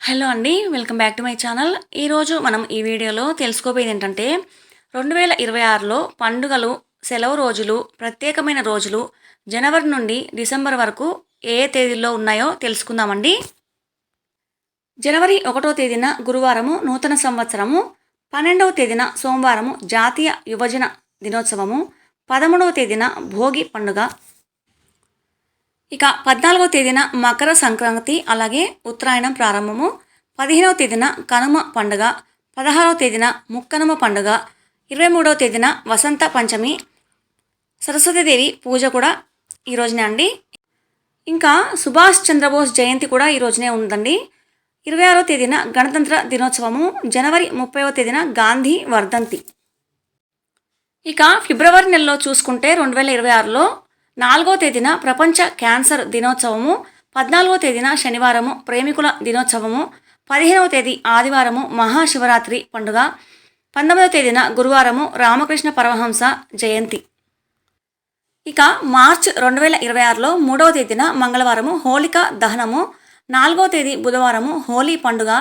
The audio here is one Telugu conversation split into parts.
హలో అండి. Welcome back to my channel. ఈరోజు మనం ఈ వీడియోలో తెలుసుకోబోయేది ఏంటంటే 2026లో పండుగలు, సెలవు రోజులు, ప్రత్యేకమైన రోజులు జనవరి నుండి డిసెంబర్ వరకు ఏ ఏ తేదీల్లో ఉన్నాయో తెలుసుకుందామండి. జనవరి 1వ తేదీన గురువారము నూతన సంవత్సరము, 12వ తేదీన సోమవారము జాతీయ యువజన దినోత్సవము, 13వ తేదీన భోగి పండుగ, ఇక 14వ తేదీన మకర సంక్రాంతి అలాగే ఉత్తరాయణం ప్రారంభము, 15వ తేదీన కనుమ పండుగ, 16వ తేదీన ముక్కనుమ పండుగ, 23వ తేదీన వసంత పంచమి, సరస్వతీదేవి పూజ కూడా ఈ రోజునే అండి. ఇంకా సుభాష్ చంద్రబోస్ జయంతి కూడా ఈ రోజునే ఉందండి. 26వ తేదీన గణతంత్ర దినోత్సవము, జనవరి 30వ తేదీన గాంధీ వర్ధంతి. ఇక ఫిబ్రవరి నెలలో చూసుకుంటే 2026లో 4వ తేదీన ప్రపంచ క్యాన్సర్ దినోత్సవము, 14వ తేదీన శనివారము ప్రేమికుల దినోత్సవము, 15వ తేదీ ఆదివారము మహాశివరాత్రి పండుగ, 19వ తేదీన గురువారము రామకృష్ణ పరమహంస జయంతి. ఇక మార్చ్ 2026లో 3వ తేదీన మంగళవారము హోళిక దహనము, 4వ తేదీ బుధవారము హోలీ పండుగ,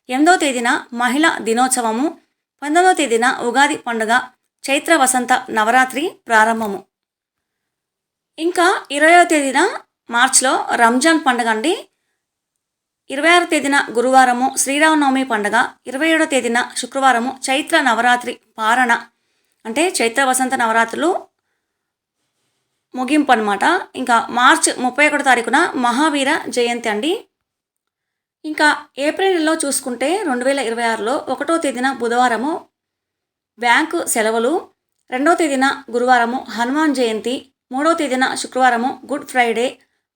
8వ తేదీన మహిళా దినోత్సవము, 19వ తేదీన ఉగాది పండుగ, చైత్ర వసంత నవరాత్రి ప్రారంభము. ఇంకా 20వ తేదీన మార్చ్లో రంజాన్ పండుగ అండి. 26వ తేదీన గురువారము శ్రీరామనవమి పండుగ, 27వ తేదీన శుక్రవారము చైత్ర నవరాత్రి పారణ అంటే చైత్ర వసంత నవరాత్రులు ముగింపు అనమాట. ఇంకా మార్చ్ 31వ తారీఖున మహావీర జయంతి అండి. ఇంకా ఏప్రిల్ నెలలో చూసుకుంటే 2026లో 1వ తేదీన బుధవారము బ్యాంకు సెలవులు, 2వ తేదీన గురువారము హనుమాన్ జయంతి, 3వ తేదీన శుక్రవారము గుడ్ ఫ్రైడే,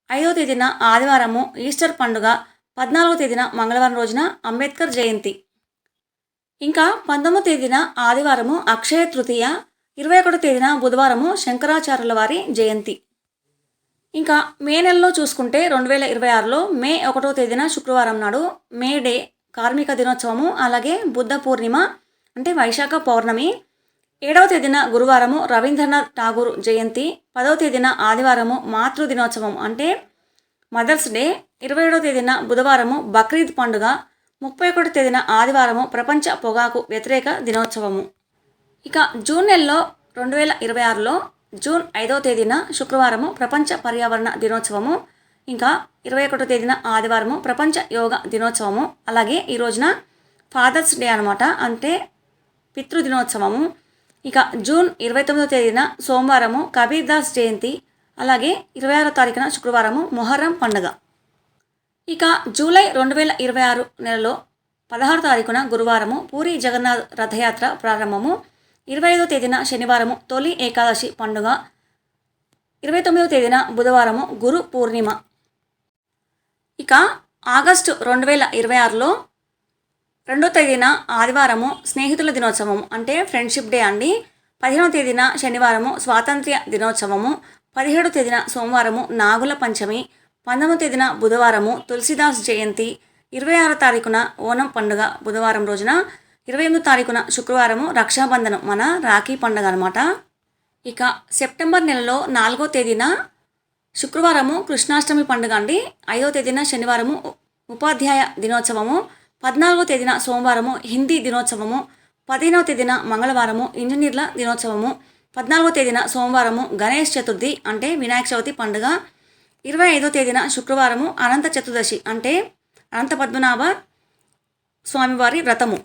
5వ తేదీన ఆదివారము ఈస్టర్ పండుగ, 14వ తేదీన మంగళవారం రోజున అంబేద్కర్ జయంతి. ఇంకా 19వ తేదీన ఆదివారము అక్షయ తృతీయ, 21వ తేదీన బుధవారము శంకరాచార్యుల వారి జయంతి. ఇంకా మే నెలలో చూసుకుంటే 2026లో మే 1వ తేదీన శుక్రవారం నాడు మే డే కార్మిక దినోత్సవము, అలాగే బుద్ధ పూర్ణిమ అంటే వైశాఖ పౌర్ణమి, 7వ తేదీన గురువారము రవీంద్రనాథ్ ఠాగూర్ జయంతి, 10వ తేదీన ఆదివారము మాతృ దినోత్సవం అంటే మదర్స్ డే, 27వ తేదీన బుధవారము బక్రీద్ పండుగ, 31వ తేదీన ఆదివారము ప్రపంచ పొగాకు వ్యతిరేక దినోత్సవము. ఇక జూన్ నెలలో 2026లో జూన్ 5వ తేదీన శుక్రవారము ప్రపంచ పర్యావరణ దినోత్సవము, ఇంకా 21వ తేదీన ఆదివారము ప్రపంచ యోగా దినోత్సవము, అలాగే ఈ రోజున ఫాదర్స్ డే అనమాట అంటే పితృ దినోత్సవము. ఇక జూన్ 29వ తేదీన సోమవారము కబీర్ దాస్ జయంతి, అలాగే 26వ తారీఖున శుక్రవారము మొహర్రం పండుగ. ఇక జూలై 2026 నెలలో 16వ తారీఖున గురువారము పూరి జగన్నాథ్ రథయాత్ర ప్రారంభము, 25వ తేదీన శనివారము తొలి ఏకాదశి పండుగ, 29వ తేదీన బుధవారము గురు పూర్ణిమ. ఇక ఆగస్టు 2026లో 2వ తేదీన ఆదివారము స్నేహితుల దినోత్సవం అంటే ఫ్రెండ్షిప్ డే అండి, 15వ తేదీన శనివారము స్వాతంత్ర్య దినోత్సవము, 17వ తేదీన సోమవారము నాగుల పంచమి, 19వ తేదీన బుధవారము తులసిదాస్ జయంతి, 26వ తారీఖున ఓనం పండుగ బుధవారం రోజున, 28వ తారీఖున శుక్రవారము రక్షాబంధనం మన రాఖీ పండుగ అనమాట. ఇక సెప్టెంబర్ నెలలో 4వ తేదీన శుక్రవారము కృష్ణాష్టమి పండుగ అండి, 5వ తేదీన శనివారము ఉపాధ్యాయ దినోత్సవము, 14వ తేదీన సోమవారము హిందీ దినోత్సవము, 15వ తేదీన మంగళవారము ఇంజనీర్ల దినోత్సవము, 14వ తేదీన సోమవారము గణేష్ చతుర్థి అంటే వినాయక చవితి పండుగ, 25వ తేదీన శుక్రవారము అనంత చతుర్దశి అంటే అనంత పద్మనాభ స్వామివారి వ్రతము.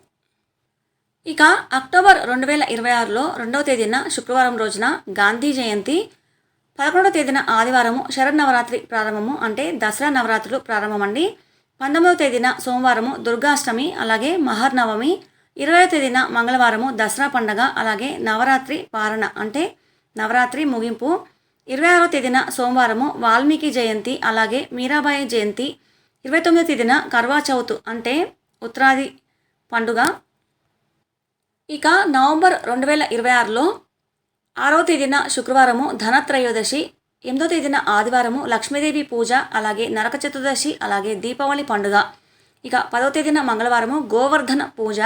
ఇక అక్టోబర్ 2026లో 2వ తేదీన శుక్రవారం రోజున గాంధీ జయంతి, 11వ తేదీన ఆదివారము శరన్నవరాత్రి ప్రారంభము అంటే దసరా నవరాత్రులు ప్రారంభం అండి, 19వ తేదీన సోమవారము దుర్గాష్టమి అలాగే మహర్నవమి, 20వ తేదీన మంగళవారము దసరా పండగ అలాగే నవరాత్రి పారణ అంటే నవరాత్రి ముగింపు, 26వ తేదీన సోమవారము వాల్మీకి జయంతి అలాగే మీరాబాయి జయంతి, 29వ తేదీన కర్వా చౌత్ అంటే ఉత్తరాది పండుగ. ఇక నవంబర్ 2026లో 6వ తేదీన శుక్రవారము ధనత్రయోదశి, 8వ తేదీన ఆదివారము లక్ష్మీదేవి పూజ అలాగే నరక చతుర్దశి అలాగే దీపావళి పండుగ. ఇక 10వ తేదీన మంగళవారము గోవర్ధన పూజ,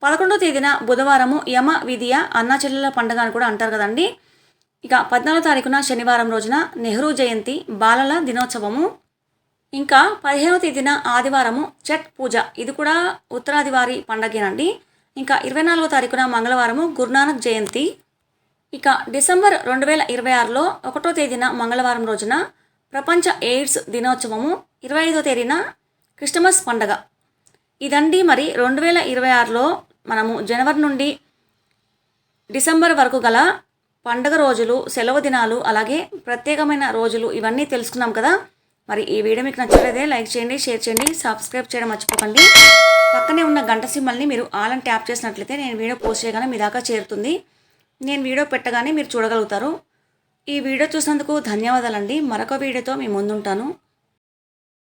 11వ తేదీన బుధవారము యమ విధియ అన్న చెల్లెల పండుగ అని కూడా అంటారు కదండి. ఇక 14వ తారీఖున శనివారం రోజున నెహ్రూ జయంతి బాలల దినోత్సవము. ఇంకా 15వ తేదీన ఆదివారము ఛట్ పూజ, ఇది కూడా ఉత్తరాదివారి పండగేనండి. ఇంకా 24వ తారీఖున మంగళవారము గురునానక్ జయంతి. ఇక డిసెంబర్ 2026లో 1వ తేదీన మంగళవారం రోజున ప్రపంచ ఎయిడ్స్ దినోత్సవము, 25వ తేదీన క్రిస్టమస్ పండగ. ఇదండి మరి 2026లో మనము జనవరి నుండి డిసెంబర్ వరకు గల పండగ రోజులు, సెలవు దినాలు, అలాగే ప్రత్యేకమైన రోజులు ఇవన్నీ తెలుసుకున్నాం కదా. మరి ఈ వీడియో మీకు నచ్చినట్లయితే లైక్ చేయండి, షేర్ చేయండి, సబ్స్క్రైబ్ చేయడం మర్చిపోకండి. పక్కనే ఉన్న గంట సింబల్ని మీరు ఆల్ అని ట్యాప్ చేసినట్లయితే నేను వీడియో పోస్ట్ చేయగానే మీ దాకా చేరుతుంది. నేను వీడియో పెట్టగానే మీరు చూడగలుగుతారు. ఈ వీడియో చూసినందుకు ధన్యవాదాలండి. మరొక వీడియోతో మీ ముందుంటాను.